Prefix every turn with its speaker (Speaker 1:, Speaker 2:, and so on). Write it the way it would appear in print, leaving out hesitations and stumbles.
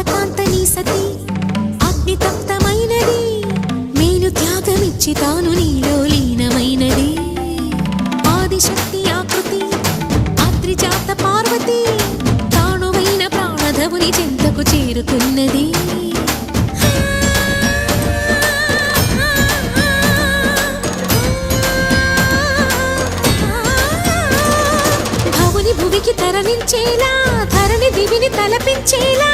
Speaker 1: కాంత నీ సతి అగ్ని తప్తమైనది మేలు త్యాగమిచ్చి తాను నీలో లీనమైనది ఆదిశక్తి ఆకృతి అత్రిజాత పార్వతి తానువైన ప్రాణధవుని చెంతకు చేరుతున్నది భువికి తరలించేలా ధరణి దివిని తలపించేలా